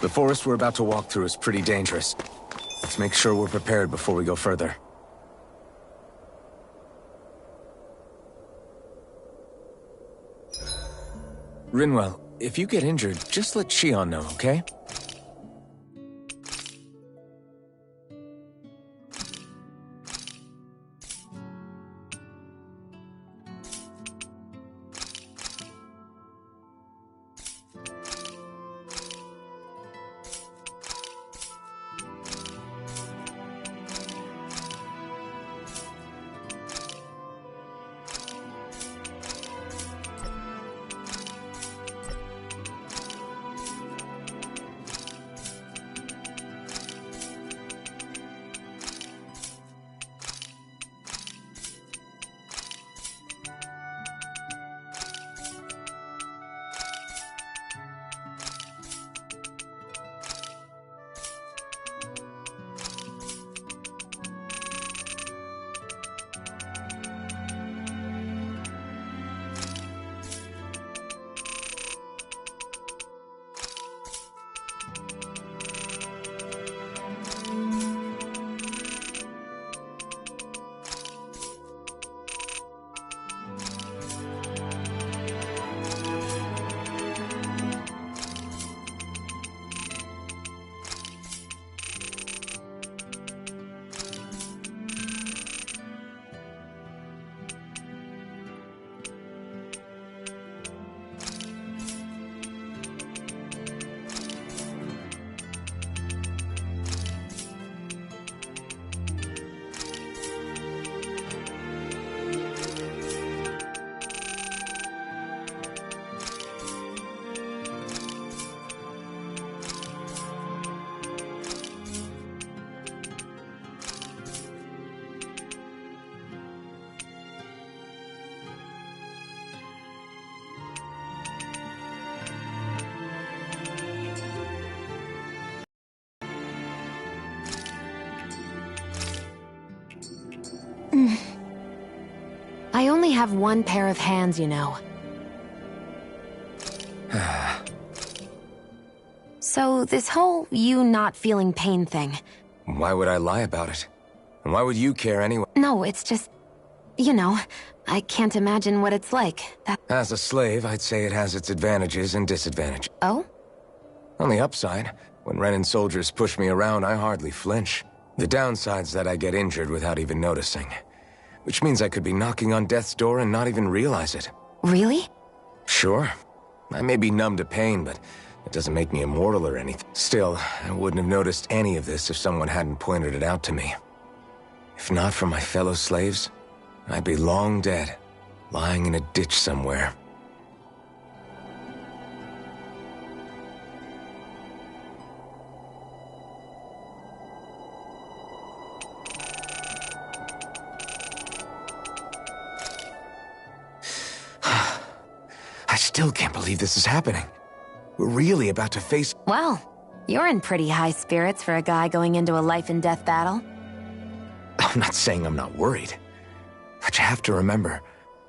The forest we're about to walk through is pretty dangerous. Let's make sure we're prepared before we go further. Rinwell, if you get injured, just let Shion know, okay? I only have one pair of hands, you know. So, this whole you not feeling pain thing... Why would I lie about it? And why would you care anyway? No, it's just... You know, I can't imagine what it's like. As a slave, I'd say it has its advantages and disadvantages. Oh? On the upside, when Renan soldiers push me around, I hardly flinch. The downside's that I get injured without even noticing. Which means I could be knocking on death's door and not even realize it. Really? Sure. I may be numb to pain, but it doesn't make me immortal or anything. Still, I wouldn't have noticed any of this if someone hadn't pointed it out to me. If not for my fellow slaves, I'd be long dead, lying in a ditch somewhere. I still can't believe this is happening. We're really about to face... Well, you're in pretty high spirits for a guy going into a life-and-death battle. I'm not saying I'm not worried. But you have to remember,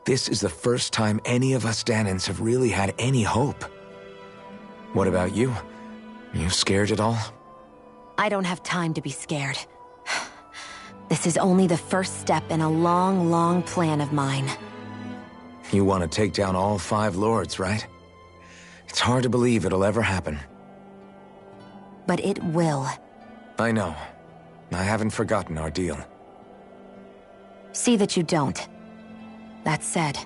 this is the first time any of us Danans have really had any hope. What about you? Are you scared at all? I don't have time to be scared. This is only the first step in a long, long plan of mine. You want to take down all 5 lords, right? It's hard to believe it'll ever happen. But it will. I know. I haven't forgotten our deal. See that you don't. That said,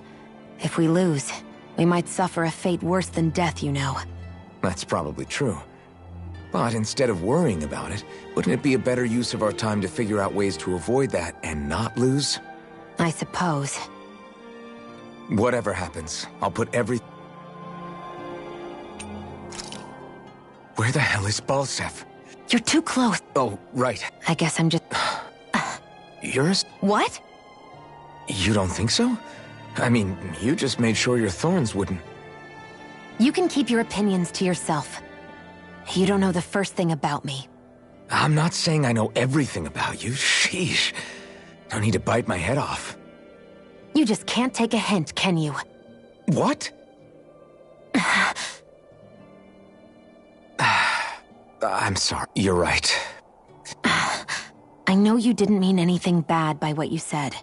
if we lose, we might suffer a fate worse than death, you know. That's probably true. But instead of worrying about it, wouldn't it be a better use of our time to figure out ways to avoid that and not lose? I suppose. Whatever happens, I'll put every... Where the hell is Balsef? You're too close. Oh, right. I guess I'm just... Yours? What? You don't think so? I mean, you just made sure your thorns wouldn't... You can keep your opinions to yourself. You don't know the first thing about me. I'm not saying I know everything about you. Sheesh. No need to bite my head off. You just can't take a hint, can you? What? I'm sorry. You're right. I know you didn't mean anything bad by what you said.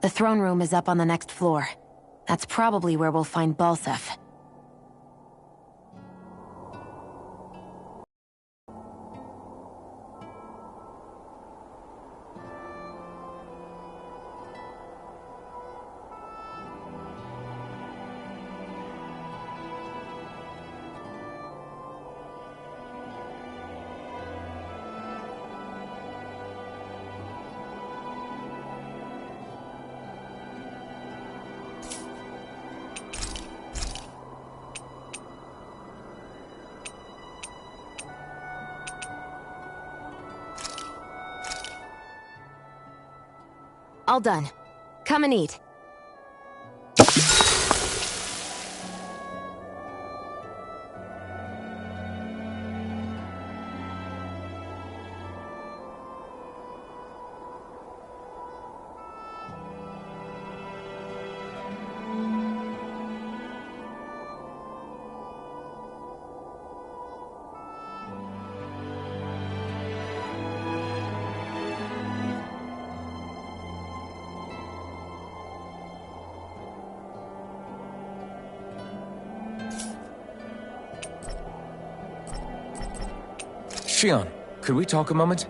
The throne room is up on the next floor. That's probably where we'll find Balsef. All done. Come and eat. Shion, could we talk a moment?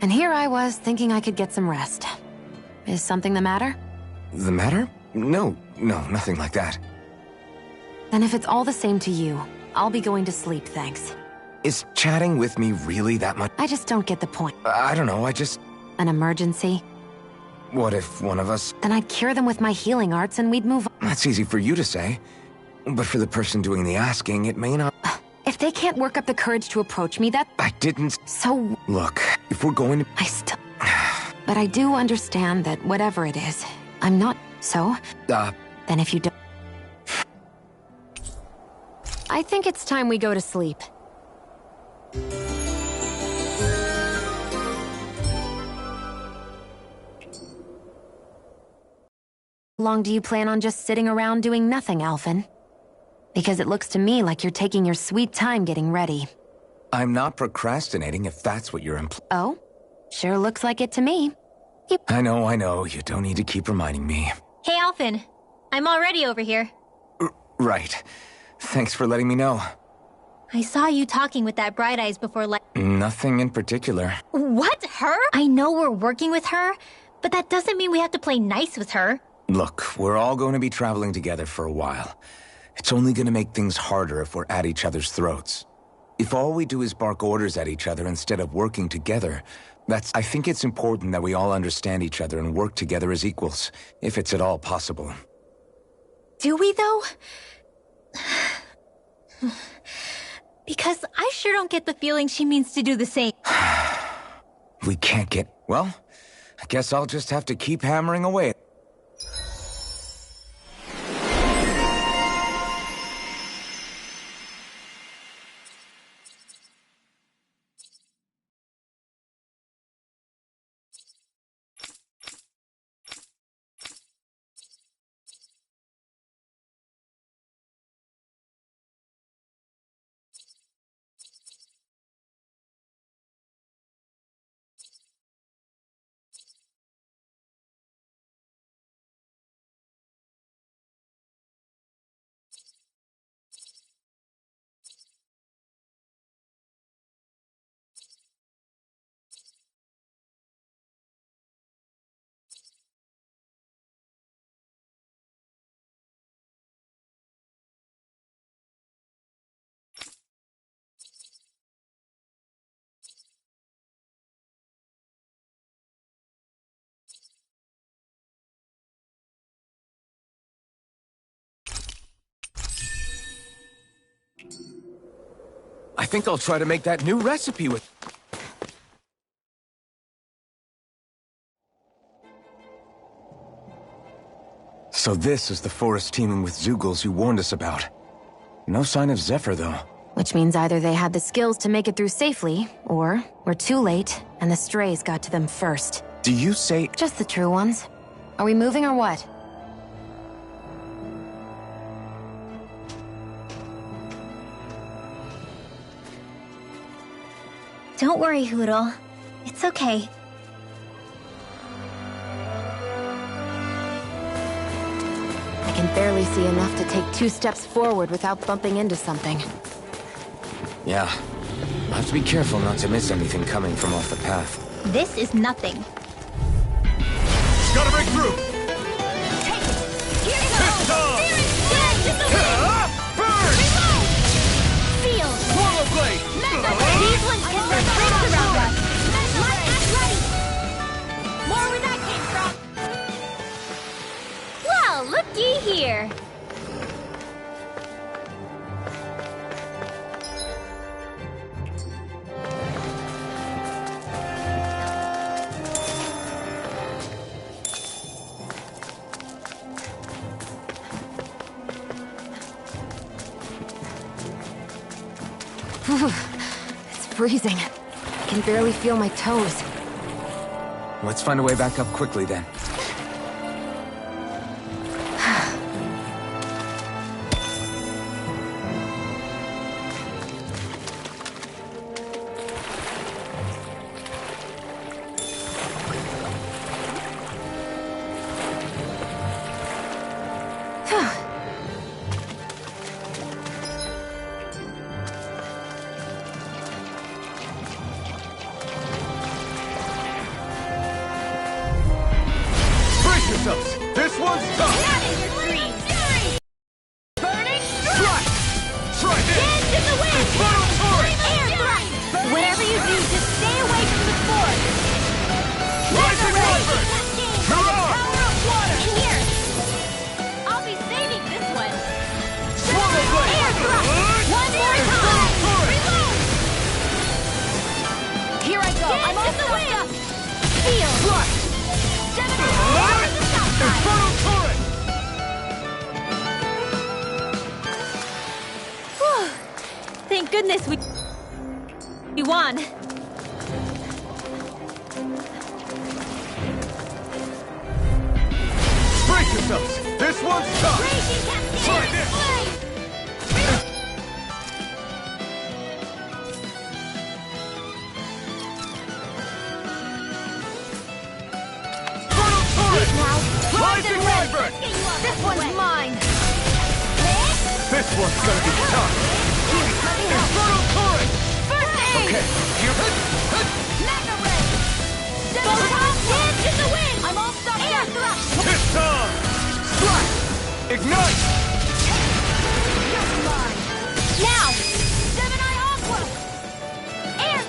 And here I was, thinking I could get some rest. Is something the matter? The matter? No, nothing like that. Then if it's all the same to you, I'll be going to sleep, thanks. Is chatting with me really that much? I just don't get the point. I don't know, An emergency? What if one of us... Then I'd cure them with my healing arts and we'd move on. That's easy for you to say. But for the person doing the asking, it may not... If they can't work up the courage to approach me, I didn't... So... Look, if we're going to... I still... But I do understand that whatever it is, I'm not... So? Then if you don't... I think it's time we go to sleep. How long do you plan on just sitting around doing nothing, Alphen? Because it looks to me like you're taking your sweet time getting ready. I'm not procrastinating if that's what you're implying. Oh? Sure looks like it to me. I know. You don't need to keep reminding me. Hey, Alphen. I'm already over here. Right. Thanks for letting me know. I saw you talking with that Bright Eyes before Nothing in particular. What? Her? I know we're working with her, but that doesn't mean we have to play nice with her. Look, we're all going to be traveling together for a while. It's only going to make things harder if we're at each other's throats. If all we do is bark orders at each other instead of working together, I think it's important that we all understand each other and work together as equals, if it's at all possible. Do we, though? Because I sure don't get the feeling she means to do the same. We can't get... Well, I guess I'll just have to keep hammering away. I think I'll try to make that new recipe with... So this is the forest teeming with Zeugles you warned us about. No sign of Zephyr, though. Which means either they had the skills to make it through safely, or we're too late, and the strays got to them first. Do you say... Just the true ones. Are we moving or what? Don't worry, Hoodle. It's okay. I can barely see enough to take 2 steps forward without bumping into something. Yeah. I'll have to be careful not to miss anything coming from off the path. This is nothing. Gotta break through! Take it! Here it goes! Pistol! Burn! Feel! Swallow blade! These ones can run straight around us! Light at ready! More where that came from! Well, looky here! It's freezing. I can barely feel my toes. Let's find a way back up quickly then. This one's tough! Not in your dreams! Burning Try! Try this! Dance in the wind! Infernal torrent! Air thrust! Whatever you do, just stay away from the force! Rising Wyvern! Hurrah! Power of water! Here! I'll be saving this one! Swallow blade! Air thrust! One more Infernal time! torrent! Reload! Here I go! I'm all Dance in the stuffed wind! up! Feel! Thrust! Over the south side! Infernal torrent! Whew. Thank goodness we won. Brace yourselves! This one's tough! Raging cascade! Try this! Infernal torrent! Rising Wyvern! This one's mine! This one's gonna be tough! Infernal torrent! First aid! Okay, here. Mega ray! Dance in the wind! I'm all stuck. Air thrust! Piston! Strike! Ignite! Now! Gemini Aqua! Air!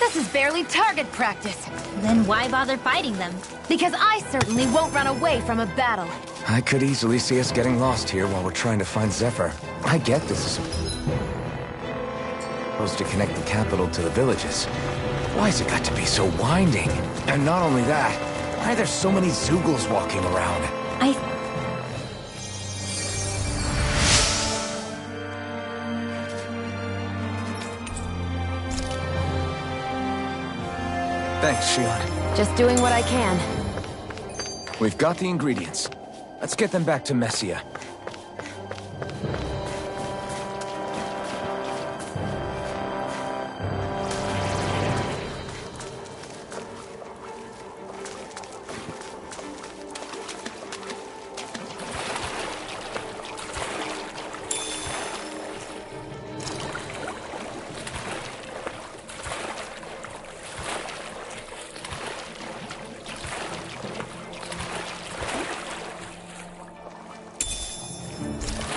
This is barely target practice. Then why bother fighting them? Because I certainly won't run away from a battle. I could easily see us getting lost here while we're trying to find Zephyr. I get this is supposed to connect the capital to the villages. Why's it got to be so winding? And not only that, why are there so many Zoogles walking around? Thanks, Shion. Just doing what I can. We've got the ingredients. Let's get them back to Messia.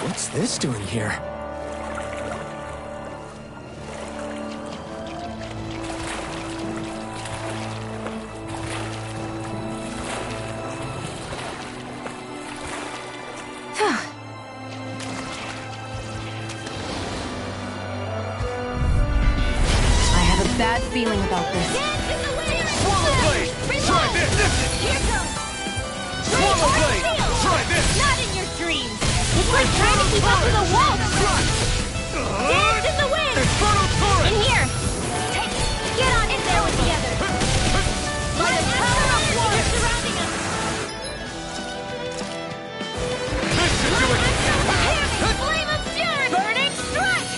What's this doing here? I have a bad feeling about this. Dance in the wind! Swallow blade! Try this! Here goes! Swallow blade! Try this! Not in your dreams! It's like trying to keep up with a wall! Dance in the wind! Infernal torrent! In here! Get on in there with the others! By the power of water surrounding us! This should do it! Flame of fury! Burning strike!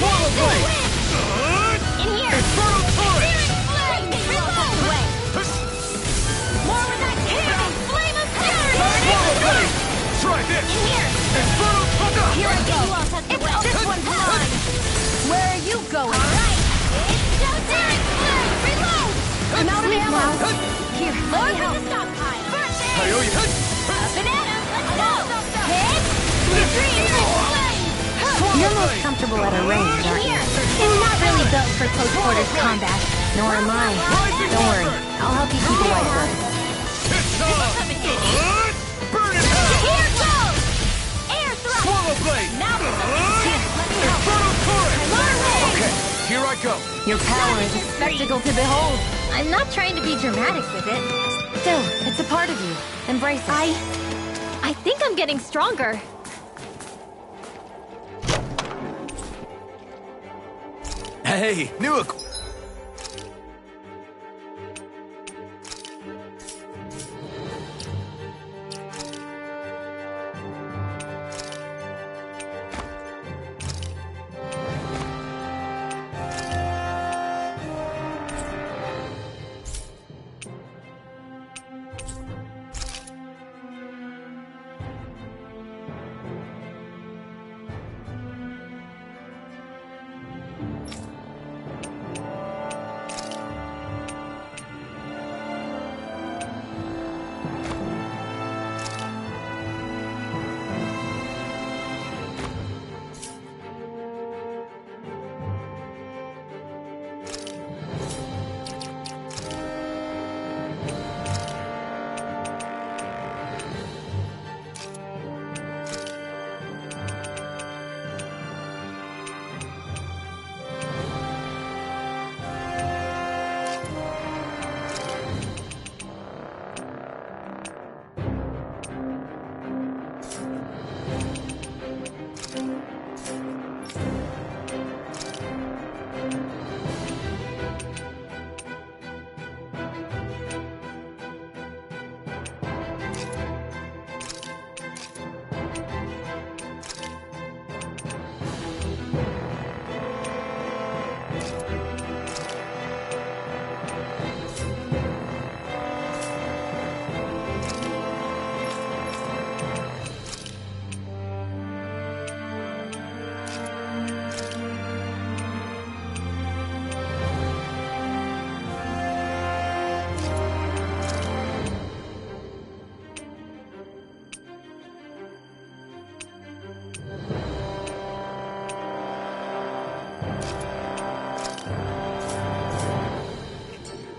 Swallow blade! now. Here, More let me from help. the stockpile. First aid. I owe you. Bananas, let's go. Hit. Dream. You're most comfortable at a range, aren't you? I'm not really built for close quarters combat, nor am I. Don't worry, I'll help you keep a white bird. Burn it hell! Here goes. Air thrust. Swallow blade! Now for something. Let me help. Infernal torrent! Marley. Okay, here I go. Your power is a spectacle to behold. I'm not trying to be dramatic with it. Still, it's a part of you. Embrace it. I think I'm getting stronger. Hey, new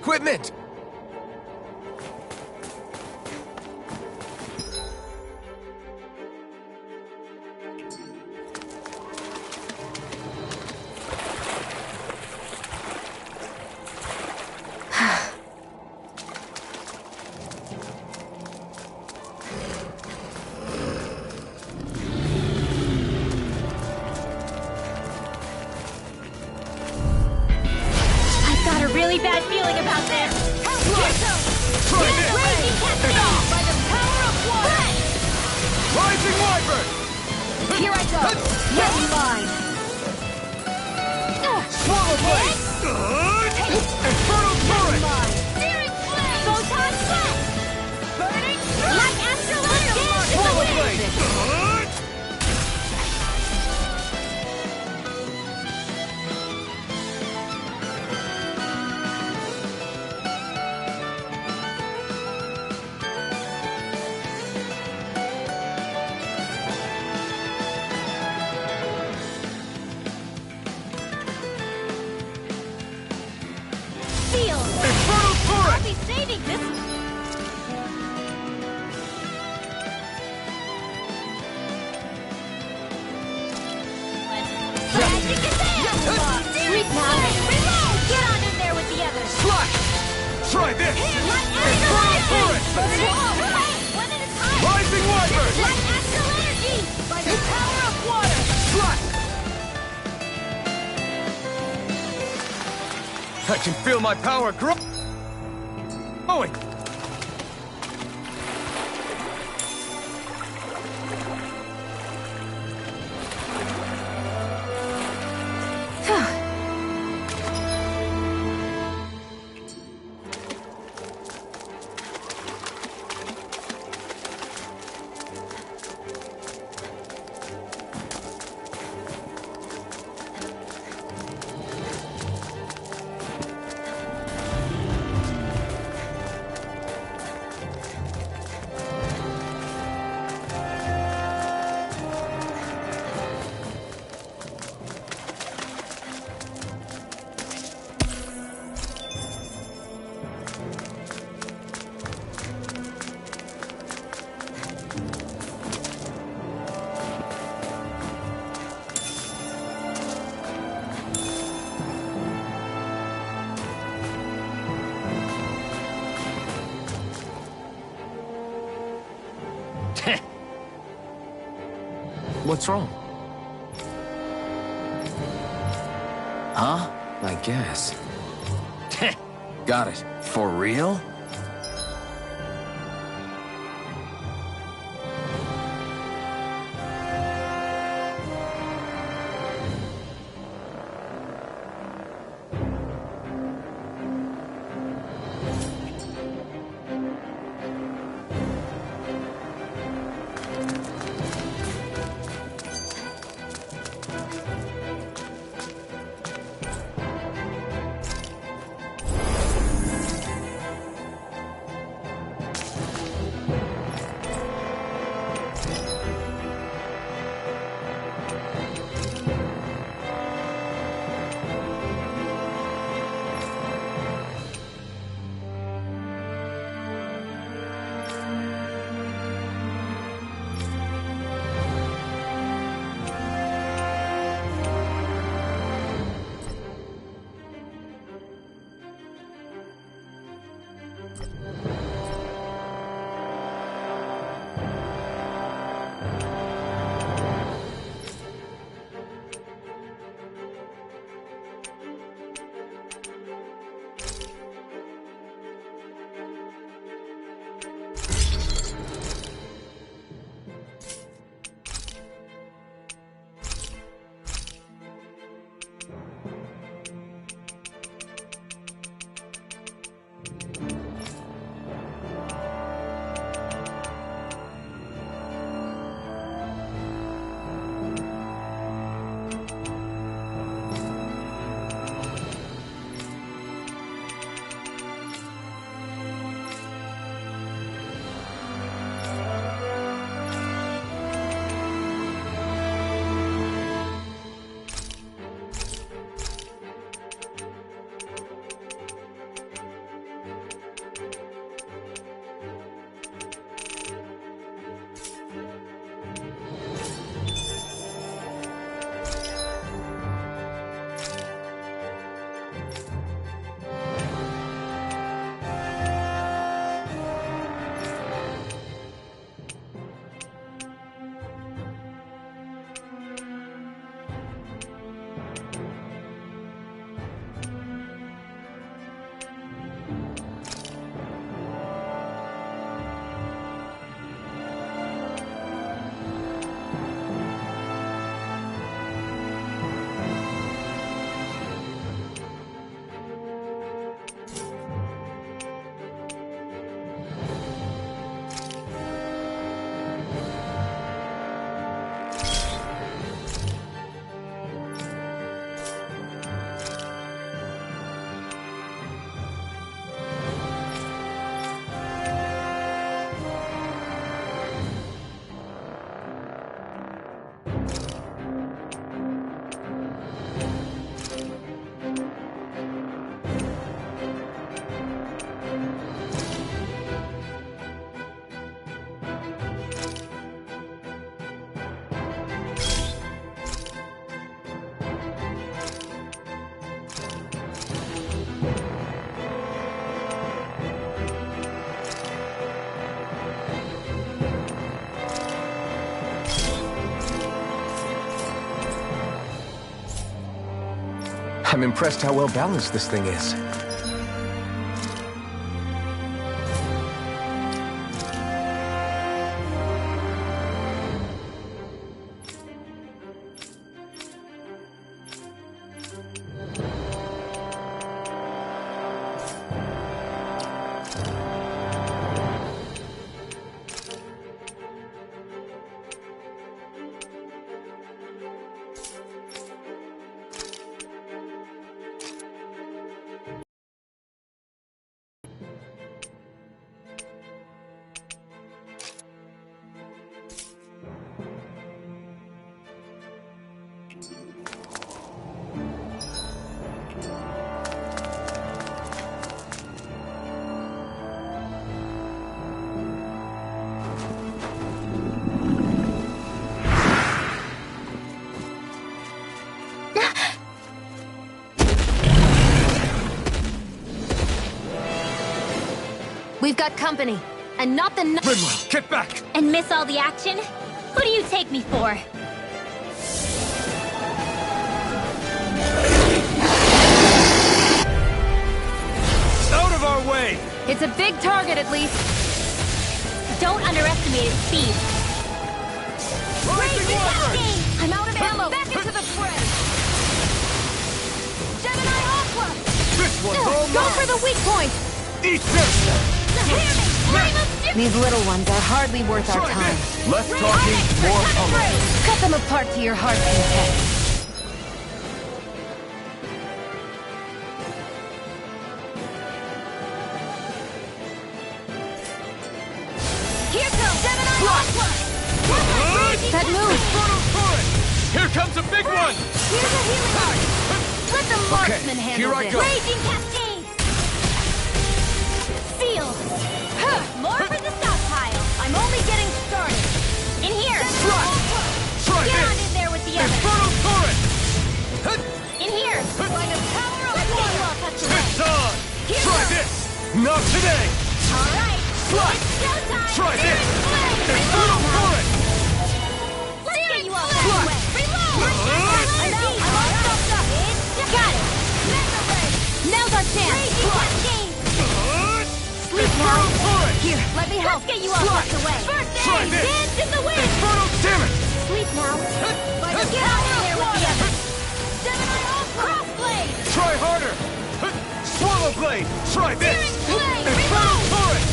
equipment! I've got a really bad feeling about this. Try this! Blazing cascade by the power of water. Rising wyvern! Here I go. Get in line. Swallow blade! Infernal torrent! Searing flame. Photon sweat. Burning like astral energy. Swallow blade! Feel. Infernal I'll torrent! be saving this. Magic is there. Searing flame. Reload. Get on in there with the others. Slash! Try this! Like Infernal astral torrent! energy. One at a time. Rising wyvern! Like astral energy by the power of water. Slash! I can feel my power growing! What's wrong? Huh? I guess. Got it. For real? I'm impressed how well balanced this thing is. We've got company, and not the... Rinwell, get back! And miss all the action? Who do you take me for? It's a big target, at least. Don't underestimate its speed. Rising Wyvern! I'm out of ammo. Back into the fray. Gemini Aqua! This one's all Go mine! for the weak point! Eat this! These little ones are hardly worth our Try time. this! Less talking, more pummeling. Cut them apart to your heart's content. Here comes Gemini Aqua! That move! Infernal Torrent! Here comes a big one! Here's a healing arc! Let the marksman handle here I this. go. Raging Cascade! Field! More for the stockpile! I'm only getting started! In here! Try Get on this! in there with the others! Infernal Torrent! In here! By the power of Let's get you all tucked away! It's on! Here Try goes. this! Not today! Alright! Try! It's showtime! Try Searing this! Flame! Infernal Torrent! Let's get you all tucked away! Reload! I'm out! I'm all stuffed up! Got it! Mega Ray! Now's our chance! Raging Cascade! Sleep now! Infernal Torrent! Here, let me help! Let's get you all tucked away! First Try aid! this! Dance in the wind! Infernal, damn it! Sleep now! Get out of there with the others! Gemini Aqua! Crossblade! Try harder! Swallow Blade! Try this! Flame! Infernal Reload! Torrent!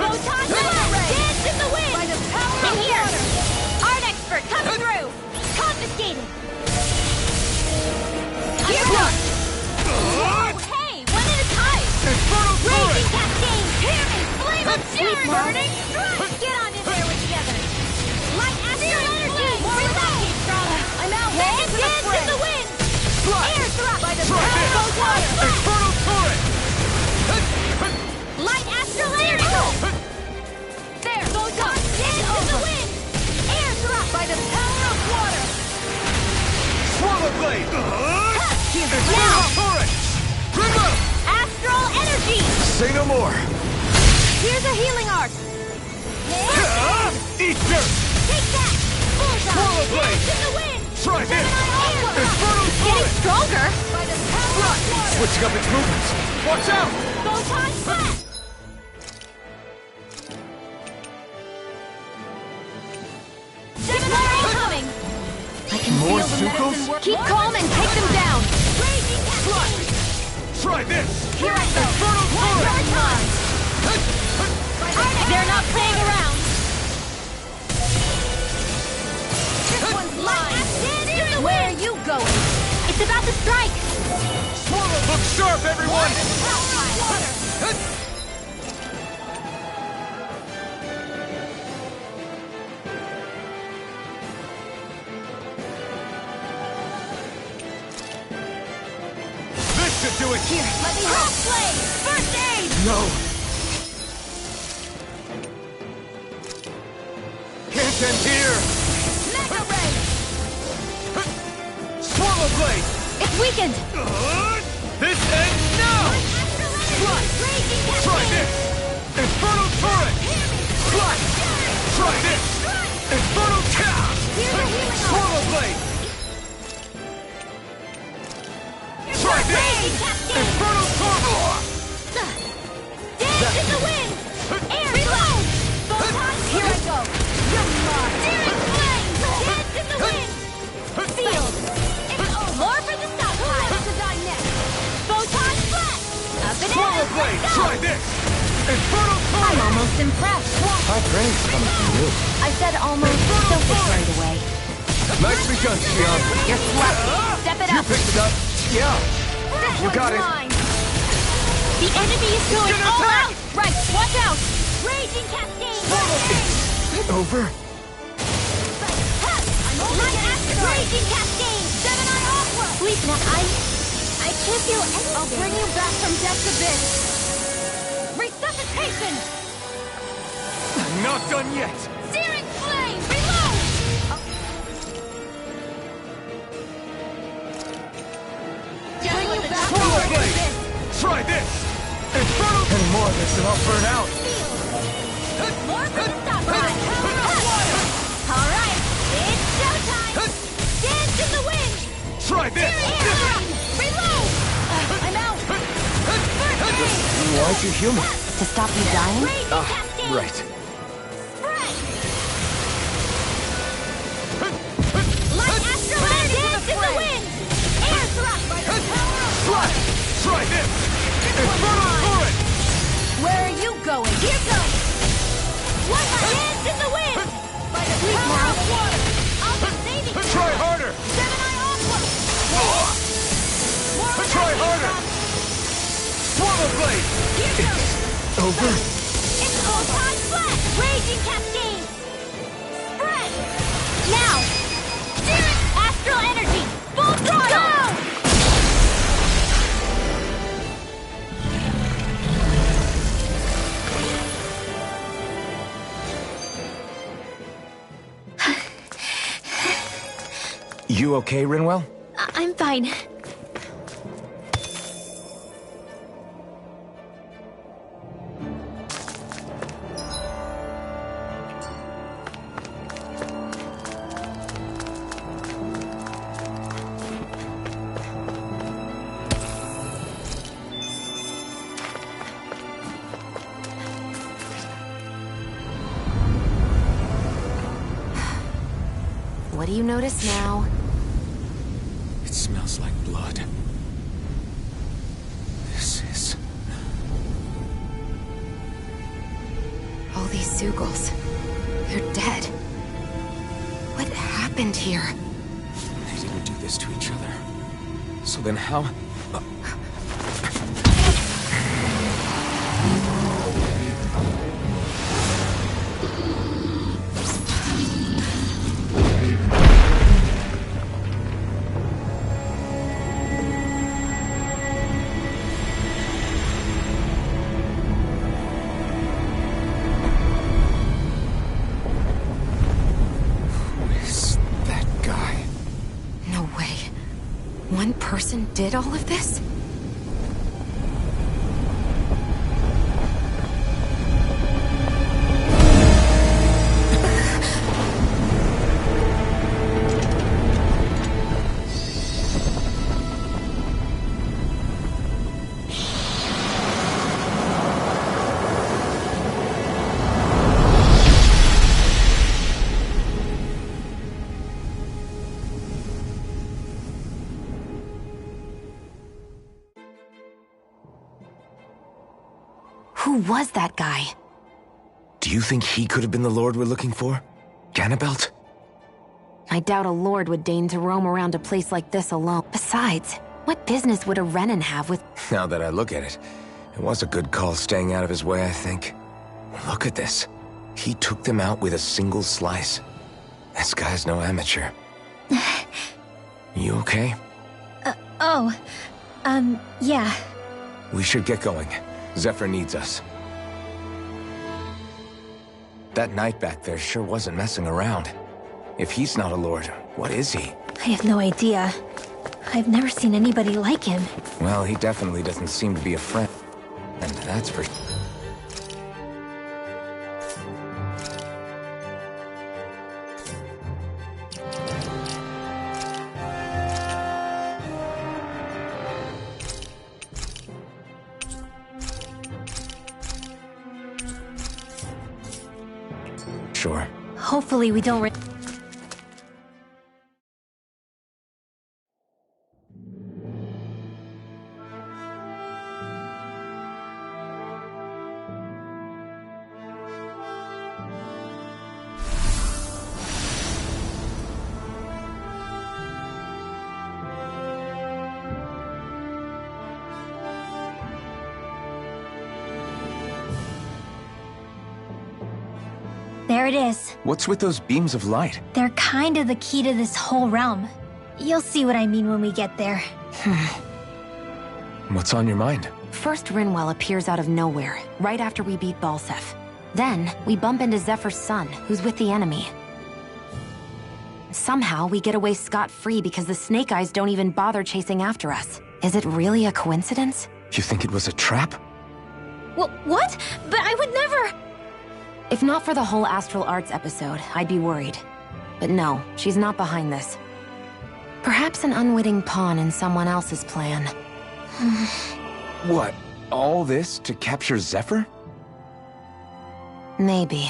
Photon Blast! Dance in the wind! By the power in of here! Water! Art expert coming through! Confiscated! Here goes! Whoa! Hey! One at a time! Infernal Torrent! Raging Cascade! Hear me! Flame of Sharon! Burning Strike! Get on in there with the others! Light Astral Energy! Reload! I'm out! And dance in the wind! Air thrust! By the Try power this! of water! Infernal Torrent! Light Astral Energy! There! Photon! Dance in the wind! Air thrust! By the power of water! Swallow Blade! Now! Infernal Torrent! Remote! Astral Energy! Say no more! Here's a healing arc! Eat dirt! Take that! Bullseye! Swallow Blade! Dance in the wind! Try this! Air Infernal Getting Torrent! stronger! By the power of water! Switching up its movements! Watch out! Photon Blast! Gemini incoming! I can More feel the Zuko's? medicine work. Keep calm and take them down! Raging Cascade! Try this! Here I go! Infernal One more Torrent! time! They're not playing around! This one's mine! Where are you going? It's about to strike! Swallow! Look sharp, everyone! This should do it! Here, let me help! Blade! First aid! No! Can't end here! Mega Ray! Swallow Blade! It's weakened! This ends now! Astral Energy! Raging Try Cascade! this! Infernal Torrent! Flash! Try this! Infernal Cow! Here's a healing arc! Swallow Blade! Try this! Raging Cascade! Infernal Torrent! Dance in the wind! Air! Reload! Photon! Here I go! You're mine! Searing flame! Dance in the wind! Field! It's over! More for the stockpile! Who wants to die next? Photon Blast! Up and Swallow in! Blade! Let's go! Try this! Infernal I'm Torrent! almost impressed. High praise coming from you. I said almost. Don't get carried away. Nicely done, Xion. You're fluffy. Step it You up. picked it up. Yeah. This You one's got it. mine. The enemy is going gonna all attack. out. Right, watch out. Raging Cascade! Over. I'm over Raging Cascade! Gemini Aqua! Sleep now. I can't feel anything. I'll bring you back from death's abyss. Resuscitation! I'm not done yet! Searing flame! Reload! Bring you back Swallow from Blade! death's Try this! Infernal... Any more of this and I'll burn out. More for the stockpile! Alright, it's showtime! Dance in the wind! Try this! Reload! I'm out! First aid! Why aren't you human? To stop you dying? Right. Light astral energy in the wind! Air thrust! Slash! Strike him! Infernal current! Where are you going? Here goes! One dance in the wind! By the power of water! I'll be saving you! Try harder! Gemini Aqua! Try harder! Swallow blade! Here goes! Over? It's all-time flash! Raging cascade! Spread! Now! Spirit astral energy! Full throttle! Go! You okay, Rinwell? I'm fine. What do you notice now? It smells like blood. This is... All these Zugals. They're dead. What happened here? They didn't do this to each other. So then how... One person did all of this? Who was that guy? Do you think he could have been the Lord we're looking for? Ganabelt? I doubt a lord would deign to roam around a place like this alone. Besides, what business would a Renan have with... Now that I look at it, it was a good call staying out of his way, I think. Look at this. He took them out with a single slice. This guy's no amateur. You okay? Yeah. We should get going. Zephyr needs us. That knight back there sure wasn't messing around. If he's not a lord, what is he? I have no idea. I've never seen anybody like him. Well, he definitely doesn't seem to be a friend. And that's for... Sure. Hopefully we don't... There it is. What's with those beams of light? They're kind of the key to this whole realm. You'll see what I mean when we get there. What's on your mind? First Rinwell appears out of nowhere, right after we beat Balsef. Then, we bump into Zephyr's son, who's with the enemy. Somehow, we get away scot-free because the Snake Eyes don't even bother chasing after us. Is it really a coincidence? You think it was a trap? What? But I would never... If not for the whole Astral Arts episode, I'd be worried. But no, she's not behind this. Perhaps an unwitting pawn in someone else's plan. What? all this to capture Zephyr? Maybe.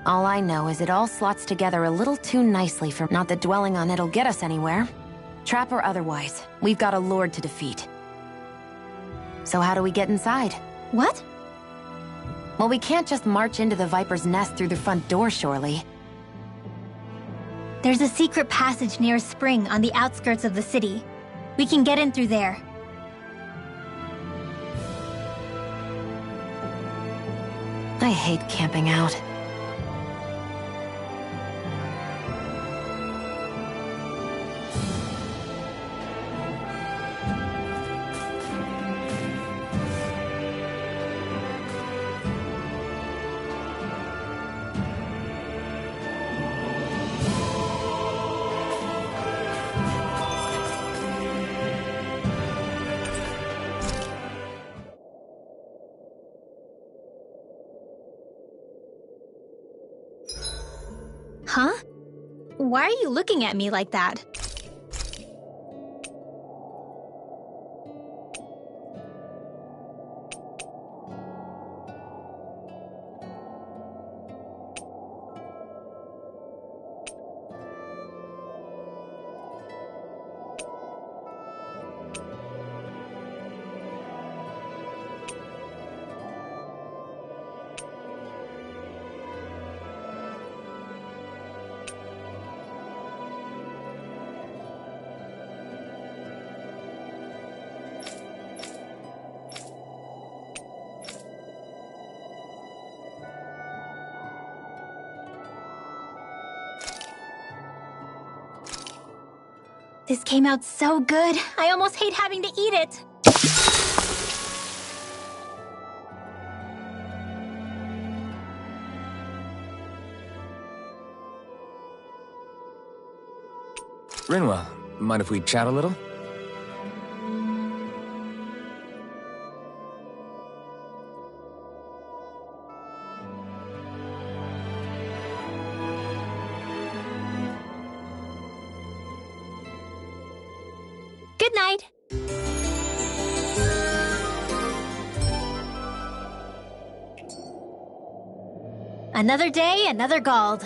All I know is it all slots together a little too nicely for not that dwelling on it'll get us anywhere. Trap or otherwise, we've got a lord to defeat. So how do we get inside? What? Well, we can't just march into the Viper's nest through the front door, surely. There's a secret passage near a spring on the outskirts of the city. We can get in through there. I hate camping out. Huh? Why are you looking at me like that? This came out so good. I almost hate having to eat it. Rinwell, mind if we chat a little? Good night. Another day, another Gald.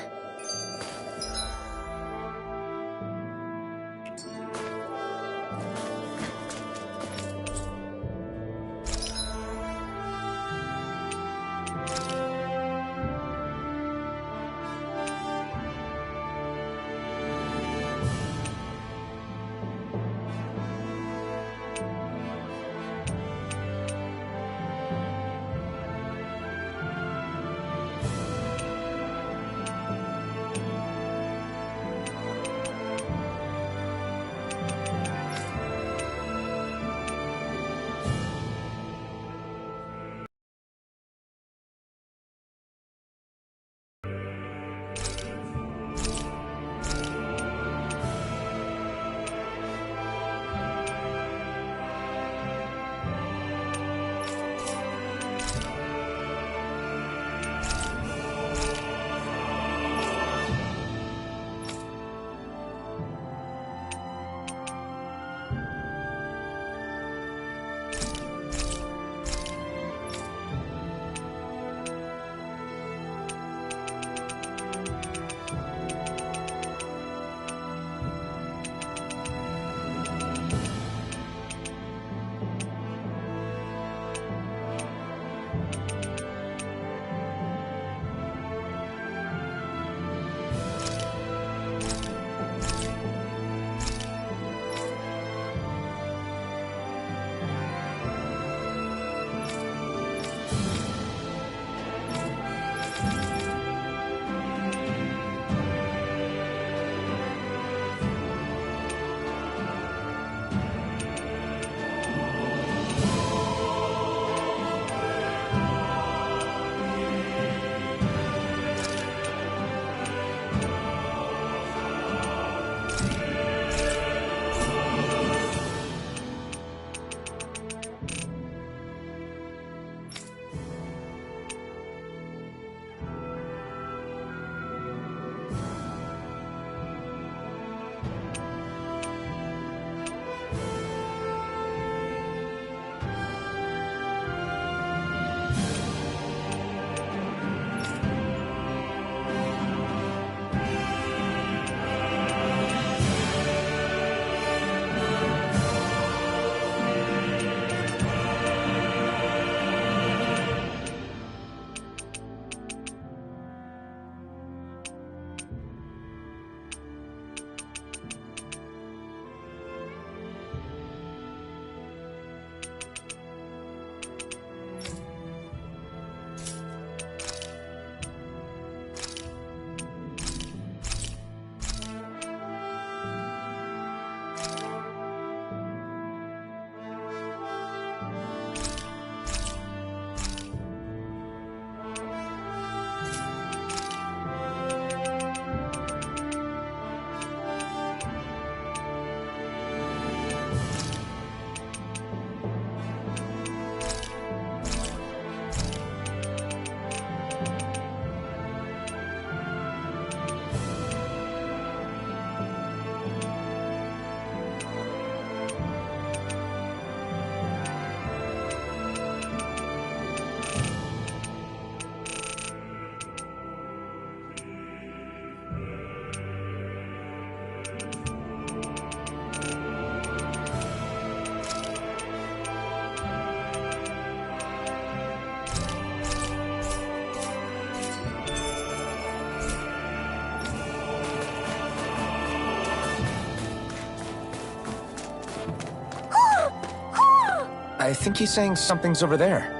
I think he's saying something's over there.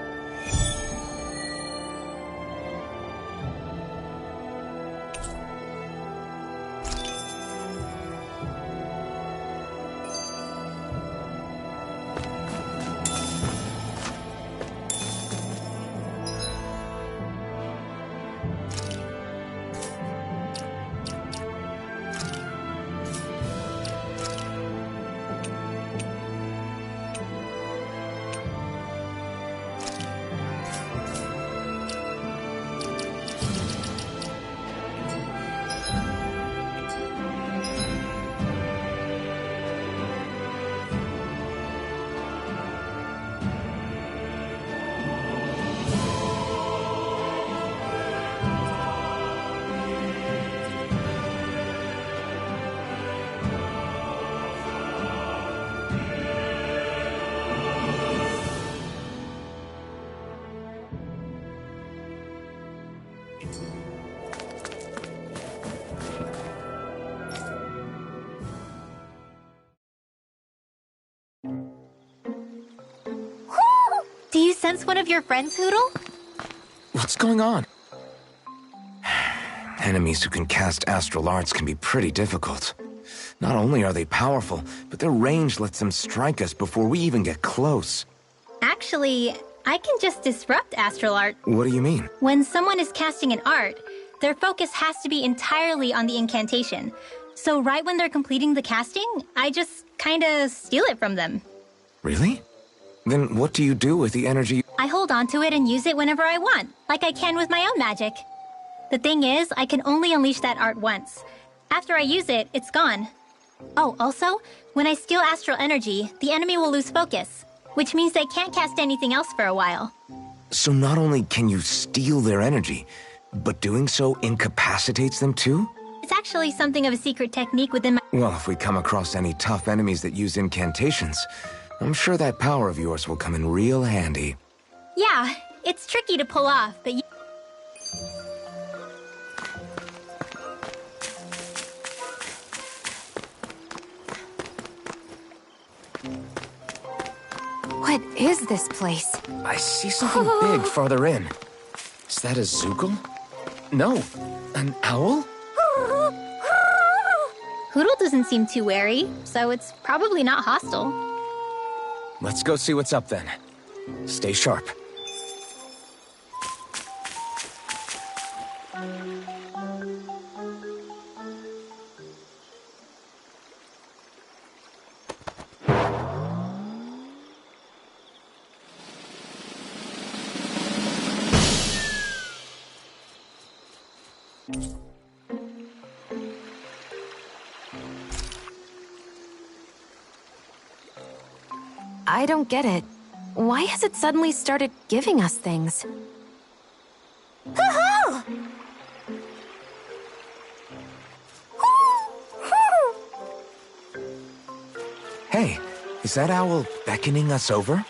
Do you sense one of your friends, Hootle? What's going on? Enemies who can cast astral arts can be pretty difficult. Not only are they powerful, but their range lets them strike us before we even get close. Actually, I can just disrupt astral art. What do you mean? When someone is casting an art, their focus has to be entirely on the incantation. So right when they're completing the casting, I just kinda steal it from them. Really? Then what do you do with the energy? I hold on to it and use it whenever I want, like I can with my own magic. The thing is, I can only unleash that art once. After I use it, it's gone. Oh, also, when I steal astral energy, the enemy will lose focus, which means they can't cast anything else for a while. So not only can you steal their energy, but doing so incapacitates them too? It's actually something of a secret technique within my... Well, if we come across any tough enemies that use incantations, I'm sure that power of yours will come in real handy. Yeah, it's tricky to pull off, but you... What is this place? I see something big farther in. Is that a Zoogle? No, an owl? Hootle doesn't seem too wary, so it's probably not hostile. Let's go see what's up then. Stay sharp. I don't get it. Why has it suddenly started giving us things? Hey, is that owl beckoning us over?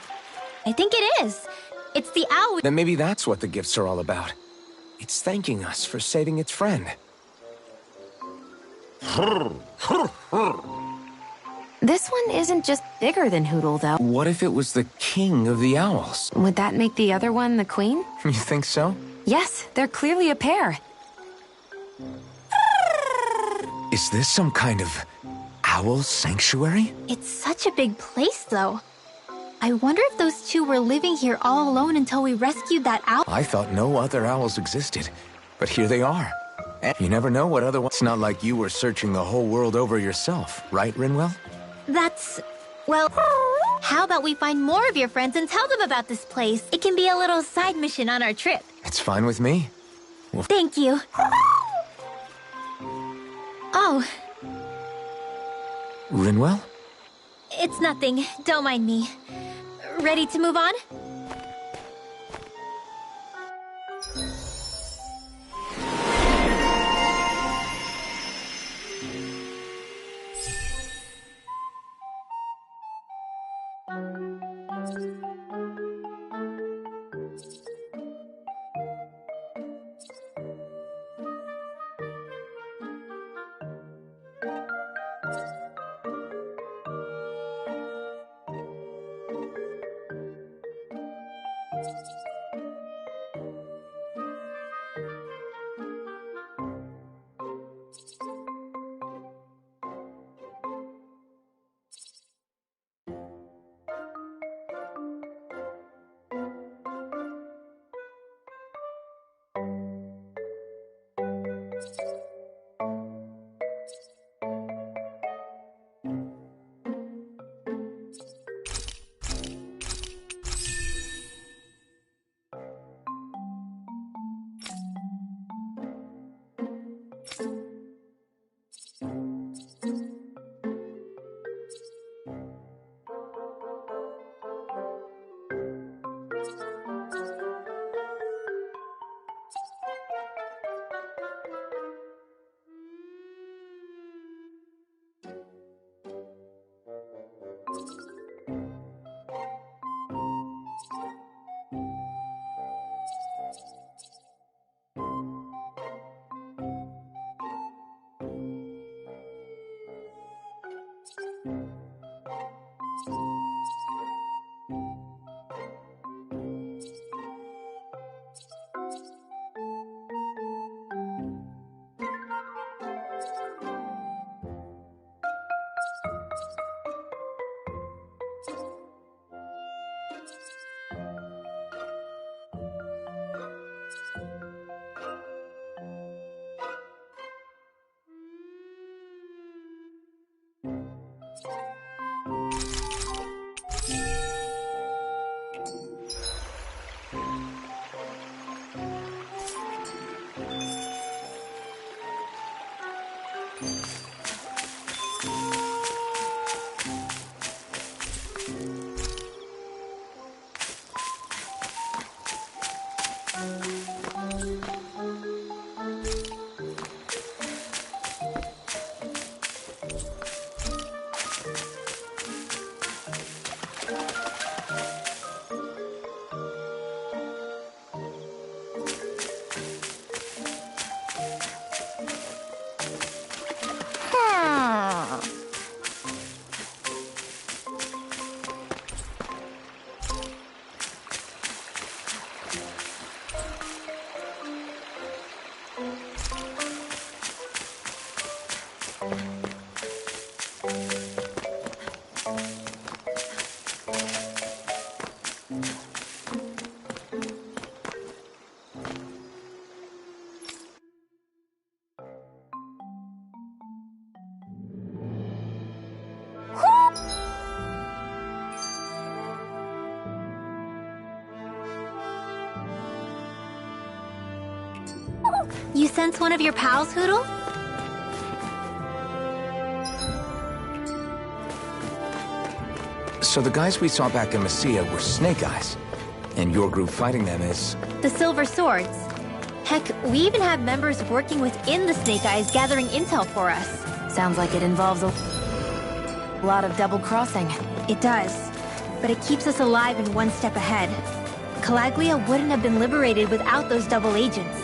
I think it is. It's the owl. Then maybe that's what the gifts are all about. It's thanking us for saving its friend. This one isn't just bigger than Hootle, though. What if it was the king of the owls? Would that make the other one the queen? You think so? Yes, they're clearly a pair. Is this some kind of owl sanctuary? It's such a big place, though. I wonder if those two were living here all alone until we rescued that owl. I thought no other owls existed, but here they are. And you never know what other ones... It's not like you were searching the whole world over yourself, right, Rinwell? That's... well... How about we find more of your friends and tell them about this place? It can be a little side mission on our trip. It's fine with me. Thank you. Oh, Rinwell? it's nothing. Don't mind me. Ready to move on? You sense one of your pals, Hoodle? So the guys we saw back in Messia were Snake Eyes, and your group fighting them is... The Silver Swords. Heck, we even have members working within the Snake Eyes gathering intel for us. Sounds like it involves a lot of double-crossing. It does, but it keeps us alive and one step ahead. Calaglia wouldn't have been liberated without those double agents.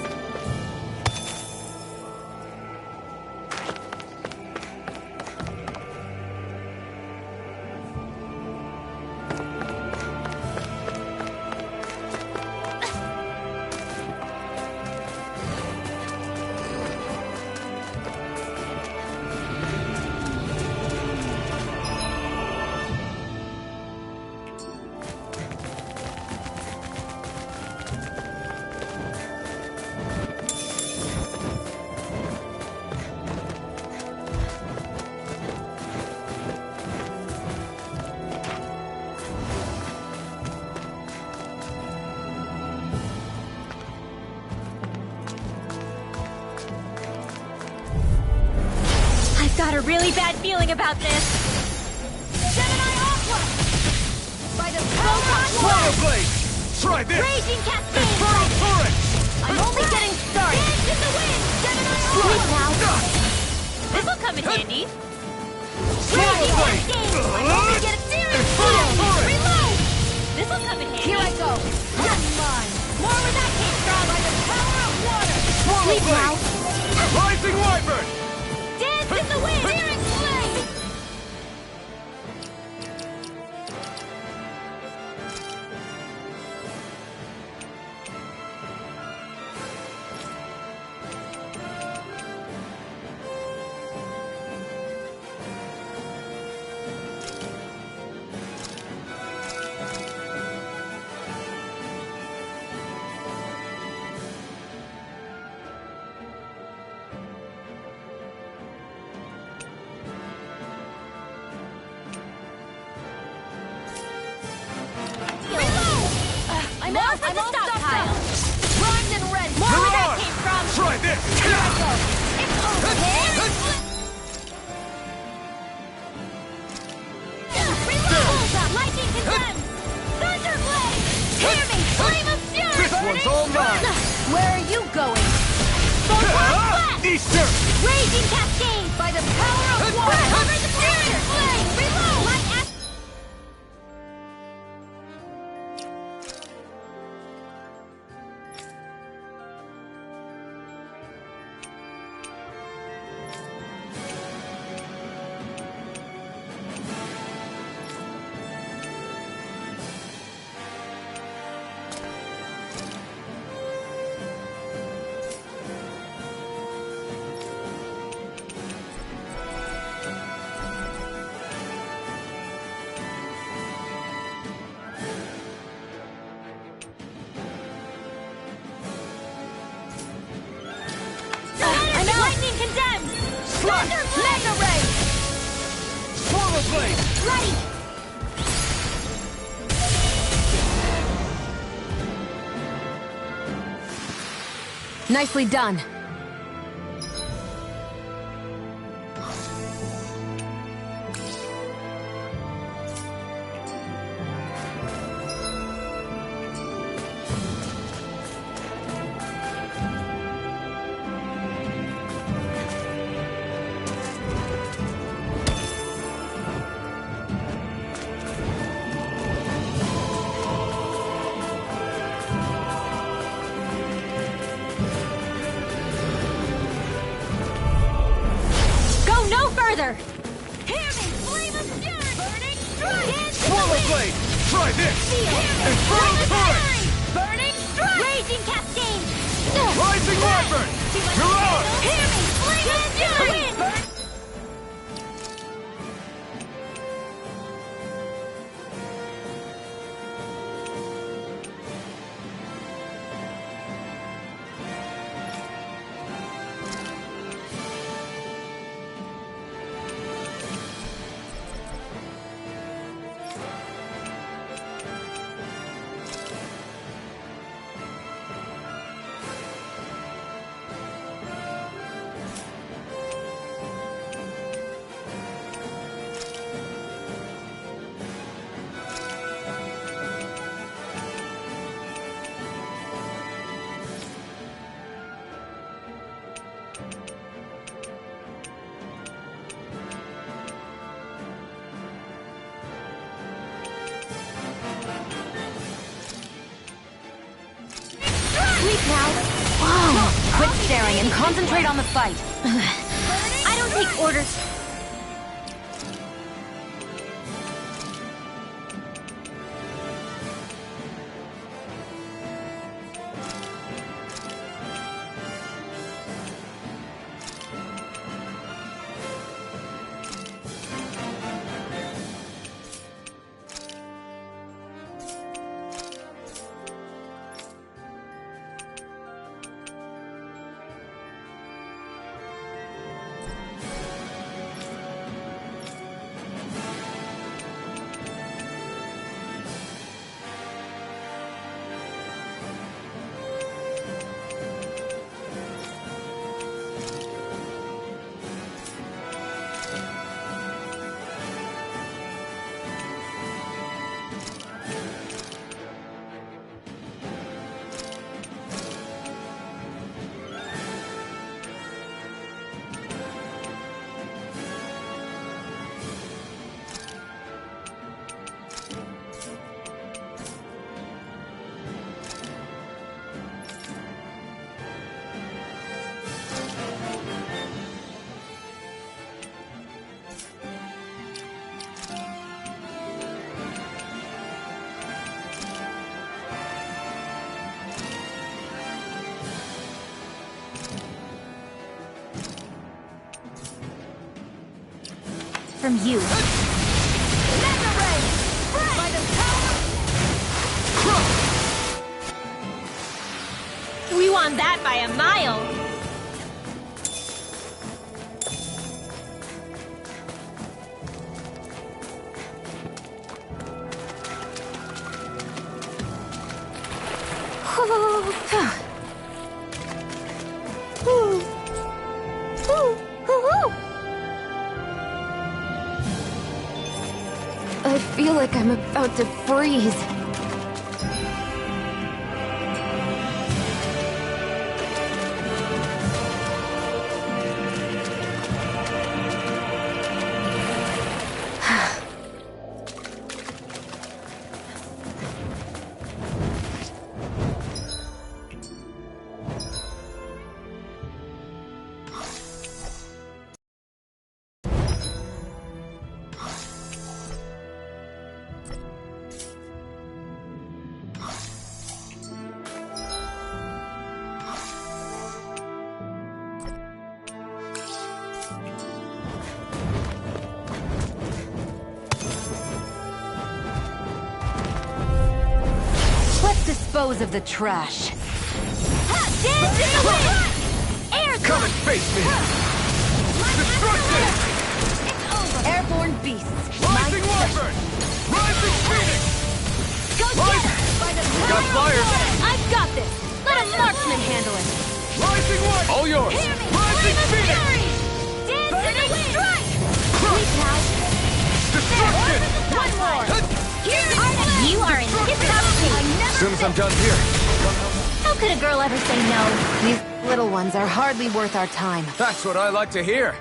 Got a really bad feeling about this. Gemini Aqua! By the Swallow Blade! Try this! Raging Cascade! Infernal Torrent! I'm only getting started! Dance in the wind! Gemini Aqua! Now! This'll come in handy. Swallow Blade! I'm only getting serious! Infernal Torrent! Reload! This'll come in handy. Here I go! You're mine! More where that came from! By the power of water! Swallow Blade! Rising Wyvern! Dance in the wind! Searing Flame! I'm off the stockpile! Primed and ready! More where that came from! Try this! Here I go! It's over! Reload! Lightning condemns! Thunderblade! Hear me! Flame of fury! This one's all mine! Where are you going? Photon blast! Easter! Raging Cascade! By the power of water! Cover the barrier! Flame! Reload! Light act! Lightning condemns! Thunder Mega Ray! Swallow Blade! Ready! Nicely done. Further! Hear me! Flame of fury! Burning strike! Swallow Blade! Try this! Infernal Torrent! Burning strike! Raging Cascade! Rising Wyvern! You're on! Hear me! Flame of fury! Burn! away and concentrate on the fight. I don't take orders. From you. We won that by a mile. I feel like I'm about to freeze. Dispose of the trash. Dance in the wind! Air Come and face me! Destruction! It's over! Airborne beasts. Rising Wyvern! Rising Phoenix! Go get it! Got flyers! I've got this! Let a marksman handle it! Rising Wyvern! All yours! Hear me! Rising Flame of Phoenix! fury! Dance in the wind! Strike! Sweet now! Destruction! One more! You are in tip-top shape! As soon as I'm done here. How could a girl ever say no? These little ones are hardly worth our time. That's what I like to hear.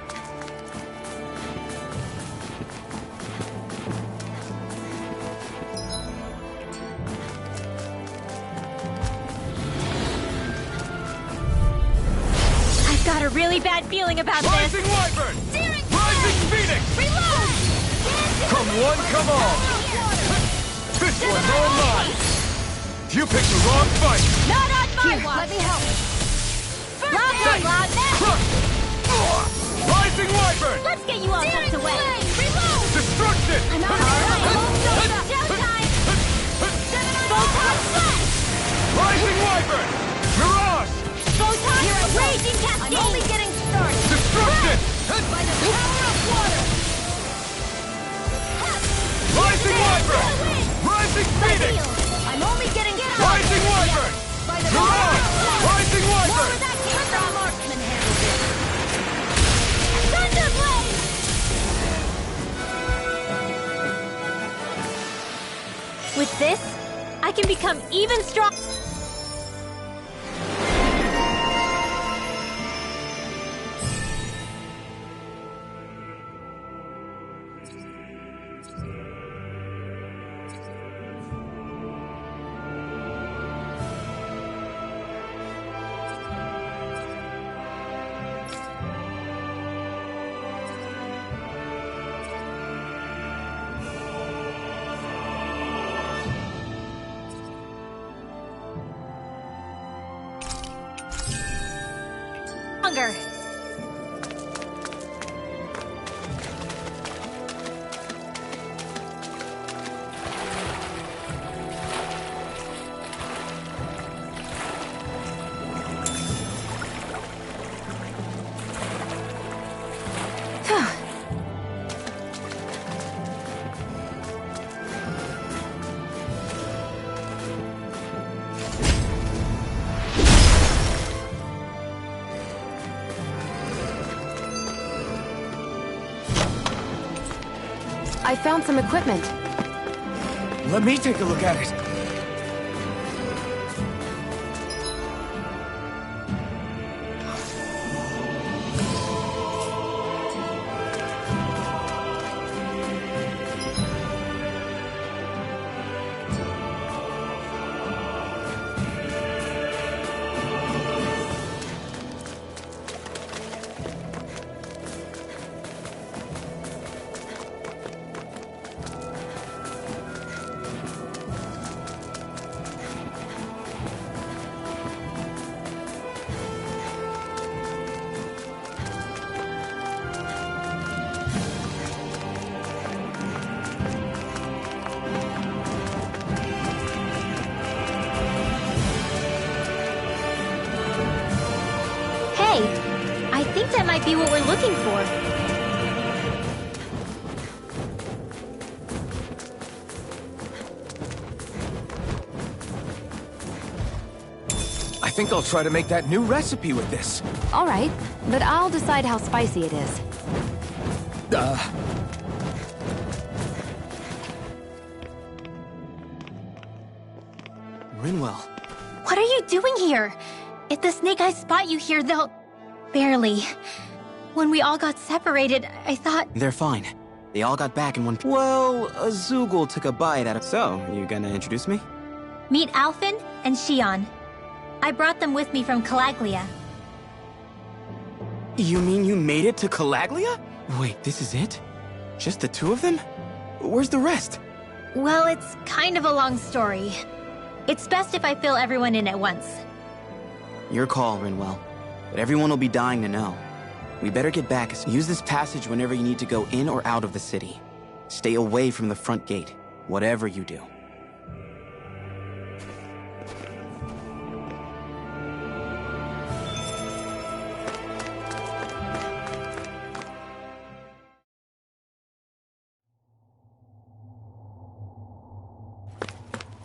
I've got a really bad feeling about Rising this! Wyvern! Steering Rising Phoenix! Reload! Come one, come all! This one's all mine! You picked the wrong fight! Not on my watch! Let me help. Loud, loud, Rising Wyvern! let's get you all tucked away! Reload! Destruction! Showtime! Photon flash! Rising Wyvern! Mirage! Photon raging cascade! I'm only getting started! Destruction! By the power of water! Rising Wyvern! Rising Phoenix! I'm only getting started! Rising Wyvern! By the Mirage! Rising More Wyvern! where that came from! Marksman handles it! Thunderblade! With this, I can become even stronger. Longer. I found some equipment. Let me take a look at it. I think that might be what we're looking for. I think I'll try to make that new recipe with this. All right, but I'll decide how spicy it is. Rinwell. What are you doing here? If the Snake Eyes spot you here, they'll... Barely. When we all got separated, I thought... They're fine. They all got back in one... Well, a Zoogle took a bite out of... So, you gonna introduce me? Meet Alphen and Shion. I brought them with me from Calaglia. You mean you made it to Calaglia? Wait, this is it? Just the two of them? Where's the rest? Well, it's kind of a long story. It's best if I fill everyone in at once. Your call, Rinwell. But everyone will be dying to know. We better get back. Use this passage whenever you need to go in or out of the city. Stay away from the front gate, whatever you do.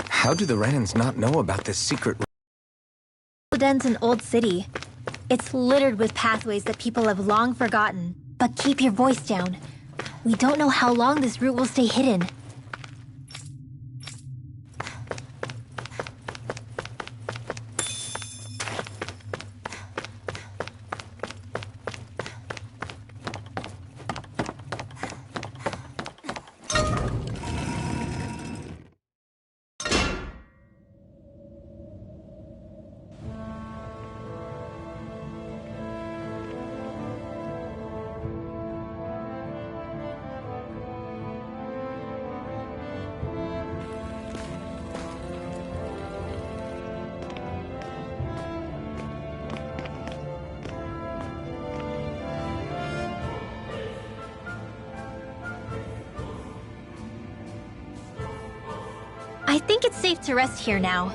How do the Rans not know about this secret? Den's an old city. It's littered with pathways that people have long forgotten. But keep your voice down. We don't know how long this route will stay hidden. I think it's safe to rest here now.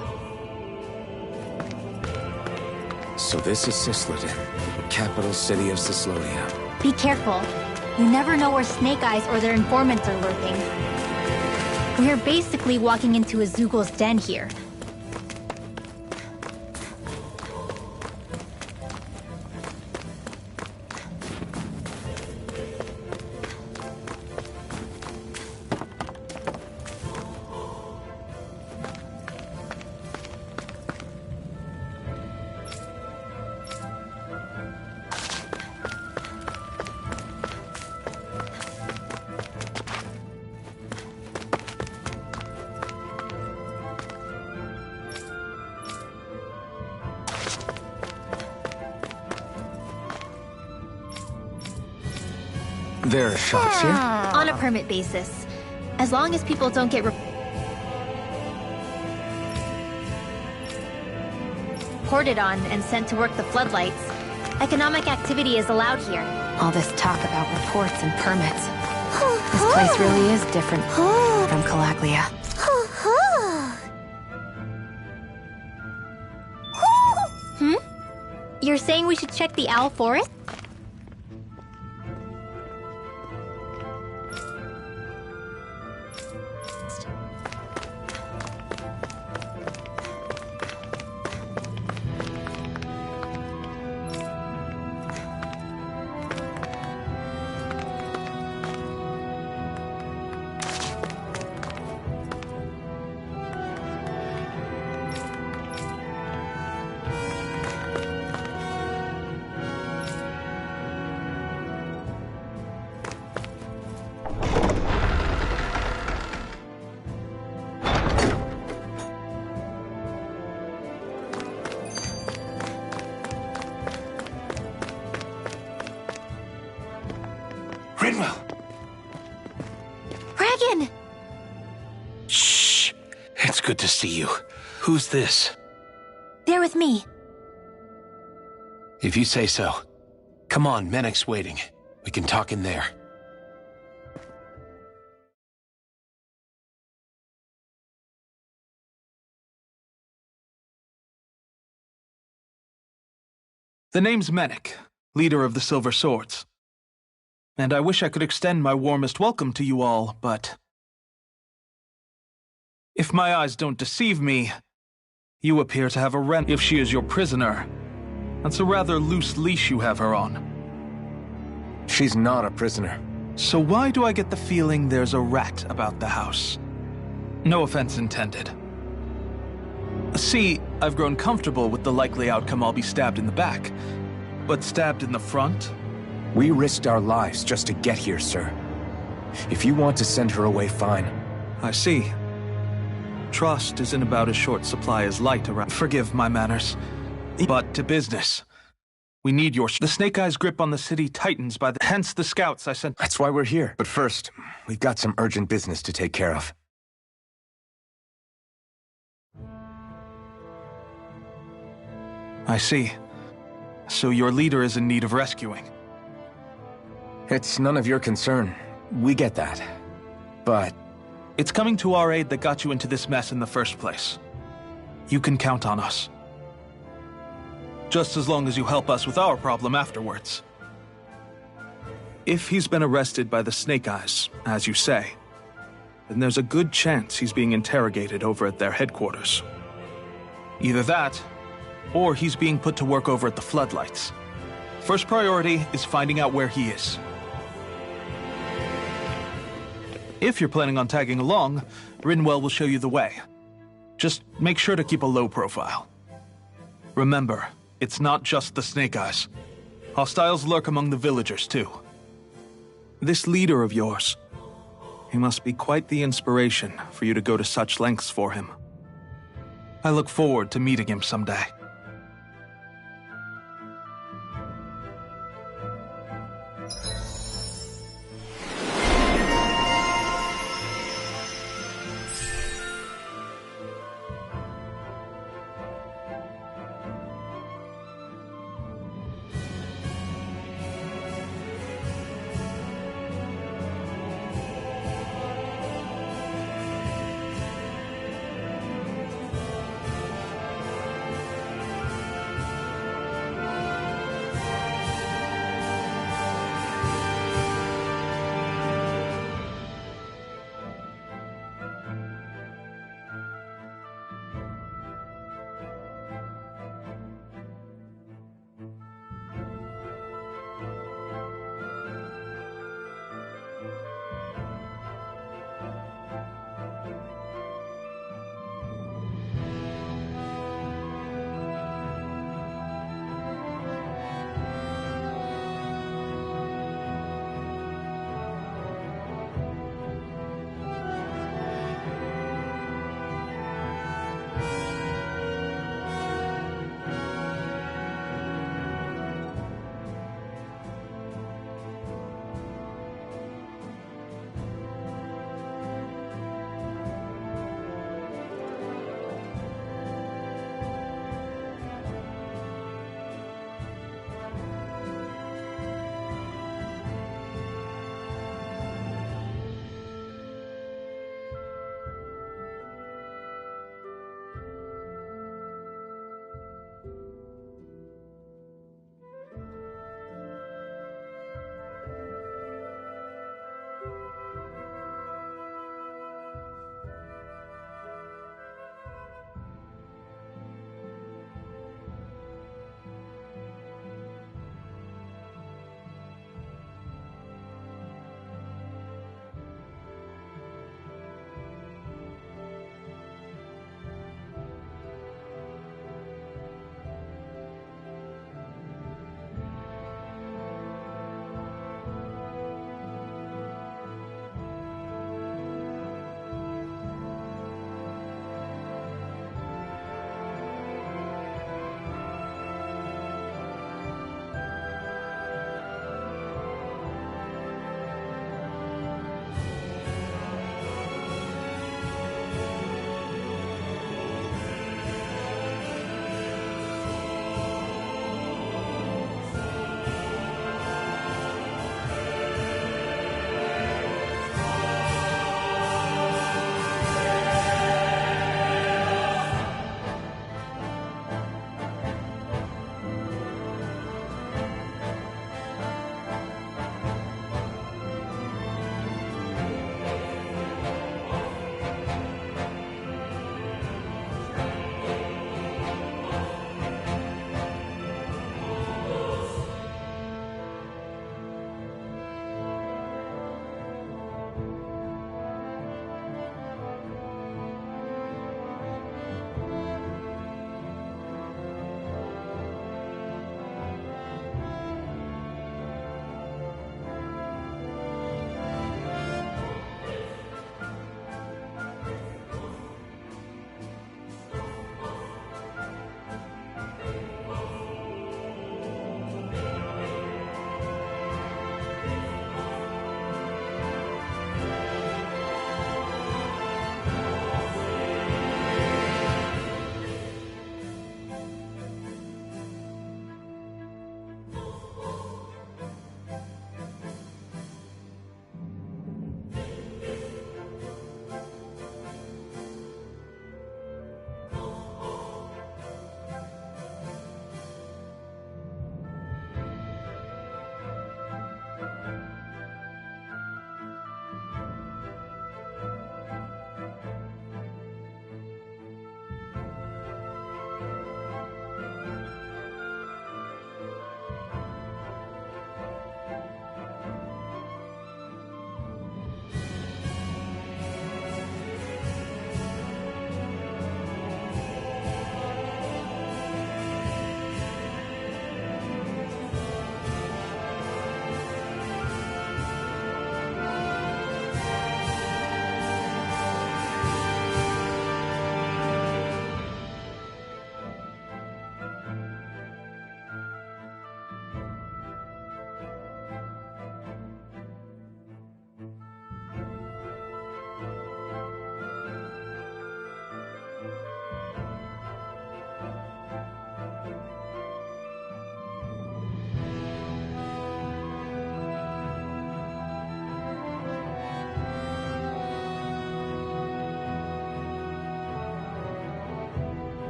So this is Cisloden, the capital city of Cislodia. Be careful. You never know where Snake Eyes or their informants are lurking. We're basically walking into a Zoogle's den here. There are shops here? On a permit basis. As long as people don't get reported on and sent to work the floodlights, Economic activity is allowed here. All this talk about reports and permits. This place really is different from Calaglia. You're saying we should check the owl forest? Rinwell! Dragon! Shh. It's good to see you. Who's this? They're with me. If you say so. Come on, Menek's waiting. We can talk in there. The name's Menek, leader of the Silver Swords. And I wish I could extend my warmest welcome to you all, but... if my eyes don't deceive me, you appear to have a Ren. If she is your prisoner, that's a rather loose leash you have her on. She's not a prisoner. So why do I get the feeling there's a rat about the house? No offense intended. See, I've grown comfortable with the likely outcome I'll be stabbed in the back, but stabbed in the front? We risked our lives just to get here, sir. If you want to send her away, fine. I see. Trust is in about as short supply as light around. Forgive my manners. But to business. We need your... The Snake Eyes' grip on the city tightens by the... Hence the scouts I sent... That's why we're here. But first, we've got some urgent business to take care of. I see. So your leader is in need of rescuing. It's none of your concern. We get that. But... it's coming to our aid that got you into this mess in the first place. You can count on us. Just as long as you help us with our problem afterwards. If he's been arrested by the Snake Eyes, as you say, then there's a good chance he's being interrogated over at their headquarters. Either that, or he's being put to work over at the Floodlights. First priority is finding out where he is. If you're planning on tagging along, Rinwell will show you the way. Just make sure to keep a low profile. Remember, it's not just the Snake Eyes. Hostiles lurk among the villagers, too. This leader of yours, he must be quite the inspiration for you to go to such lengths for him. I look forward to meeting him someday.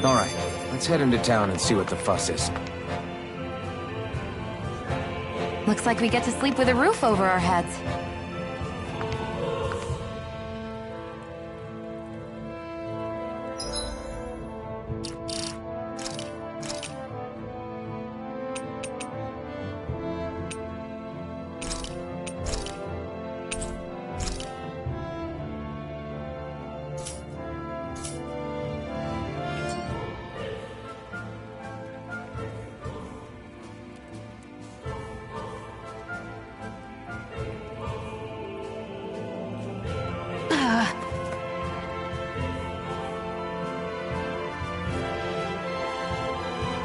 All right, let's head into town and see what the fuss is. Looks like we get to sleep with a roof over our heads.